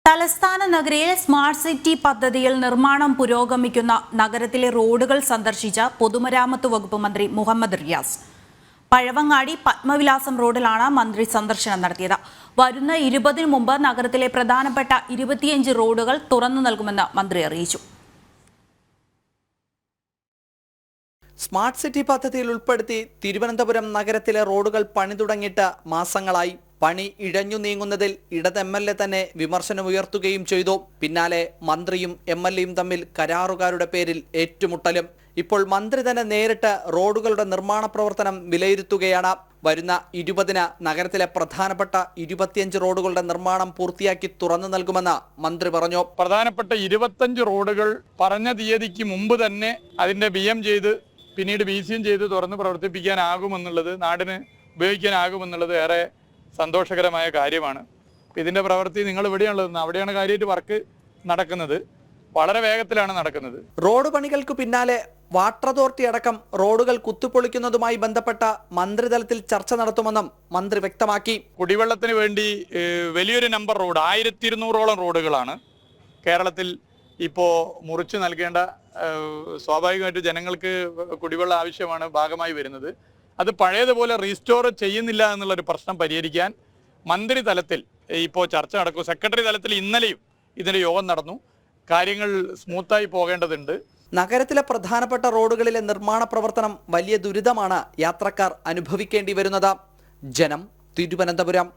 തലസ്ഥാന നഗരിയിൽ smart city പദ്ധതിയിൽ നിർമ്മാണം പുരോഗമിക്കുന്ന നഗരത്തിലെ റോഡുകൾ സന്ദർശിച്ച പൊതുമരാമത്ത് വകുപ്പ് മന്ത്രി മുഹമ്മദ് റിയാസ്. പഴവങ്ങാടി പത്മവിലാസം റോഡിലാണ് മന്ത്രി സന്ദർശനം നടത്തിയത്. വരുന്ന 20-ന് മുമ്പ് നഗരത്തിലെ പ്രധാനപ്പെട്ട 25 റോഡുകൾ തുറന്നു നൽകുമെന്ന് മന്ത്രി അറിയിച്ചു. സ്മാർട്ട് സിറ്റി പദ്ധതിയിൽ ഉൾപ്പെടുത്തി തിരുവനന്തപുരം നഗരത്തിലെ റോഡുകൾ പണി തുടങ്ങിയിട്ട് മാസങ്ങളായി. പണി ഇഴഞ്ഞു നീങ്ങുന്നതിൽ ഇടത് MLA തന്നെ വിമർശനമുയർത്തുകയും ചെയ്തു. പിന്നാലെ മന്ത്രിയും MLAയും തമ്മിൽ കരാറുകാരുടെ പേരിൽ ഏറ്റുമുട്ടലും. ഇപ്പോൾ മന്ത്രി തന്നെ നേരിട്ട് റോഡുകളുടെ നിർമ്മാണ പ്രവർത്തനം വിലയിരുത്തുകയാണ്. വരുന്ന 20-ന് നഗരത്തിലെ പ്രധാനപ്പെട്ട 25 റോഡുകളുടെ നിർമ്മാണം പൂർത്തിയാക്കി തുറന്നു നൽകുമെന്ന് മന്ത്രി പറഞ്ഞു. പ്രധാനപ്പെട്ട 25 റോഡുകൾ പറഞ്ഞ തീയതിക്ക് മുമ്പ് തന്നെ അതിന്റെ BM ചെയ്ത് പിന്നീട് BCM ചെയ്ത് തുറന്ന് പ്രവർത്തിപ്പിക്കാനാകുമെന്നുള്ളത്, നാടിന് ഉപയോഗിക്കാനാകുമെന്നുള്ളത് ഏറെ സന്തോഷകരമായ കാര്യമാണ്. ഇതിന്റെ പ്രവൃത്തി നിങ്ങൾ എവിടെയാണുള്ളത്? അവിടെയാണ് കാര്യമായിട്ട് വർക്ക് നടക്കുന്നത്. വളരെ വേഗത്തിലാണ് നടക്കുന്നത്. റോഡ് പണികൾക്ക് പിന്നാലെ വാട്ടർ അതോറിറ്റി അടക്കം റോഡുകൾ കുത്തിപ്പൊളിക്കുന്നതുമായി ബന്ധപ്പെട്ട മന്ത്രിതലത്തിൽ ചർച്ച നടത്തുമെന്നും മന്ത്രി വ്യക്തമാക്കി. കുടിവെള്ളത്തിന് വേണ്ടി വലിയൊരു നമ്പർ റോഡ് 1200ഓളം റോഡുകളാണ് കേരളത്തിൽ ഇപ്പോൾ മുറിച്ചു നൽകേണ്ട. സ്വാഭാവികമായിട്ട് ജനങ്ങൾക്ക് കുടിവെള്ളം ആവശ്യമാണ് ഭാഗമായി വരുന്നത്. അത് പഴയതുപോലെ റീസ്റ്റോർ ചെയ്യുന്നില്ല എന്നുള്ളൊരു പ്രശ്നം പരിഹരിക്കാൻ മന്ത്രി തലത്തിൽ ഇപ്പോൾ ചർച്ച നടക്കും. സെക്രട്ടറി തലത്തിൽ ഇന്നലെയും ഇതിൻ്റെ യോഗം നടന്നു. കാര്യങ്ങൾ സ്മൂത്തായി പോകേണ്ടതുണ്ട്. നഗരത്തിലെ പ്രധാനപ്പെട്ട റോഡുകളിലെ നിർമ്മാണ പ്രവർത്തനം വലിയ ദുരിതമാണ് യാത്രക്കാർ അനുഭവിക്കേണ്ടി വരുന്നത്. ജനം, തിരുവനന്തപുരം.